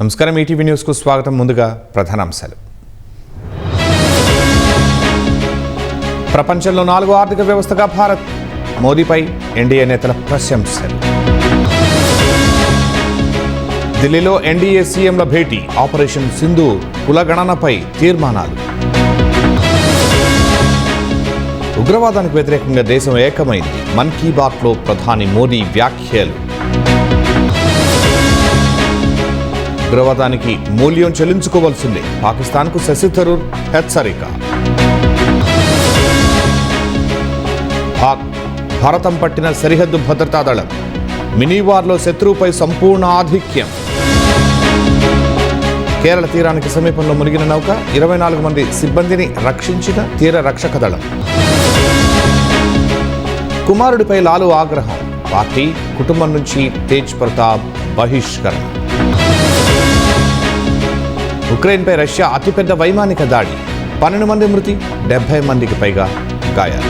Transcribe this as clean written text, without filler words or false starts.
నమస్కారం, ఈటీవీ న్యూస్కు స్వాగతం. ముందుగా ప్రధానాంశాలు. ప్రపంచంలో 4వ ఆర్థిక వ్యవస్థగా భారత్. మోదీపై ఎన్డీఏ నేతల ప్రశంసలు. ఢిల్లీలో ఎన్డీఏ సీఎంల భేటీ. ఆపరేషన్ సింధూర్ కులగణనపై తీర్మానాలు. ఉగ్రవాదానికి వ్యతిరేకంగా దేశం ఏకమైంది. మన్ కీ బాత్లో ప్రధాని మోదీ వ్యాఖ్యలు. ఉగ్రవాదానికి మూల్యం చెల్లించుకోవాల్సిందే. పాకిస్తాన్కు శశి థరూర్ హెచ్చరిక. భారతం పట్టిన సరిహద్దు భద్రతా దళం. మినీవార్లో శత్రువుపై సంపూర్ణ ఆధిక్యం. కేరళ తీరానికి సమీపంలో మునిగిన నౌక. 24 మంది సిబ్బందిని రక్షించిన తీర రక్షక దళం. కుమారుడిపై లాలు ఆగ్రహం. పార్టీ, కుటుంబం నుంచి తేజ్ ప్రతాప్ బహిష్కరణ. ఉక్రెయిన్పై రష్యా అతిపెద్ద వైమానిక దాడి. 12 మంది మృతి, 70 మందికి పైగా గాయాలు.